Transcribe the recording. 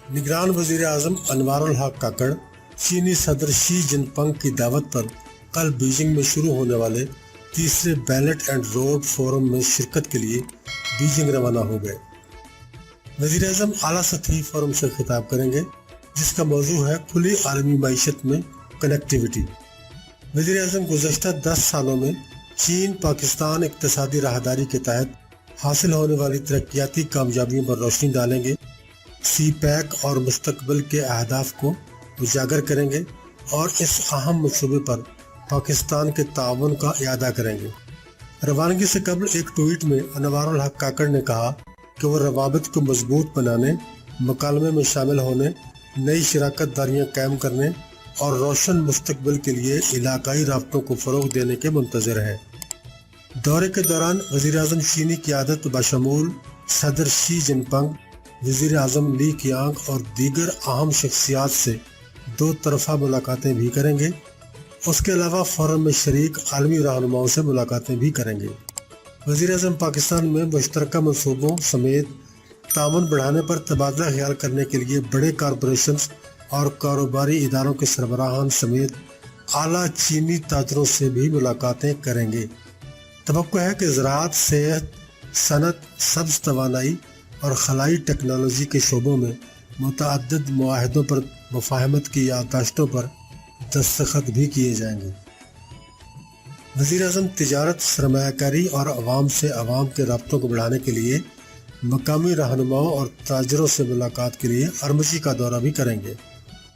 निगरान वजीर आजम अनवारुल हक काकड़ चीनी सदर शी जिनपिंग की दावत पर कल बीजिंग में शुरू होने वाले तीसरे बेल्ट एंड रोड फोरम में शिरकत के लिए बीजिंग रवाना हो गए। वजीर आजम आला सतही फोरम से खिताब करेंगे, जिसका मौजू है खुली आलमी मईशत में कनेक्टिविटी। वजीर आजम गुज़श्ता 10 सालों में चीन पाकिस्तान इक्तिसादी राहदारी के तहत हासिल होने वाली तरक्याती कामयाबियों पर रोशनी डालेंगे, सी पैक और मुस्तकबिल के अहदाफ को उजागर करेंगे और इस अहम मंसूबे पर पाकिस्तान के ताउन का इयादा करेंगे। रवानगी से कबल एक ट्वीट में अनवारुल हक काकड़ ने कहा कि वो रवाबित को मजबूत बनाने, मुकालमे में शामिल होने, नई शराकत दारियाँ कायम करने और रोशन मुस्तकबिल के लिए इलाकाई राब्तों को फ़रोग़ देने के मुंतज़िर हैं। दौरे के दौरान वज़ीर आज़म चीनी क़यादत बशमूल सदर शी जिनपिंग, वज़ीर आज़म ली क़ियांग और दीगर अहम शख्सियात से 2 तरफ़ा मुलाकातें भी करेंगे। उसके अलावा फोरम में शरीक आलमी रहनुमाओं से मुलाकातें भी करेंगे। वज़ीर आज़म पाकिस्तान में मुश्तरका मनसूबों समेत ताउन बढ़ाने पर तबादला ख्याल करने के लिए बड़े कॉरपोरेशंस और कारोबारी इदारों के सरबराहान समेत आला चीनी ताजरों से भी मुलाकातें करेंगे। तवक्को है कि ज़राअत, सेहत, सनत, सब्ज़ तवानाई और खलाई टेक्नोलॉजी के शोबों में मुतअद्दिद मुआहदों पर मुफाहमत की याददाश्तों पर दस्तखत भी किए जाएंगे। वज़ीर आज़म तिजारत, सरमायाकारी और अवाम से अवाम के राब्तों को बढ़ाने के लिए मकामी रहनुमाओं और ताजरों से मुलाकात के लिए अरमची का दौरा भी करेंगे।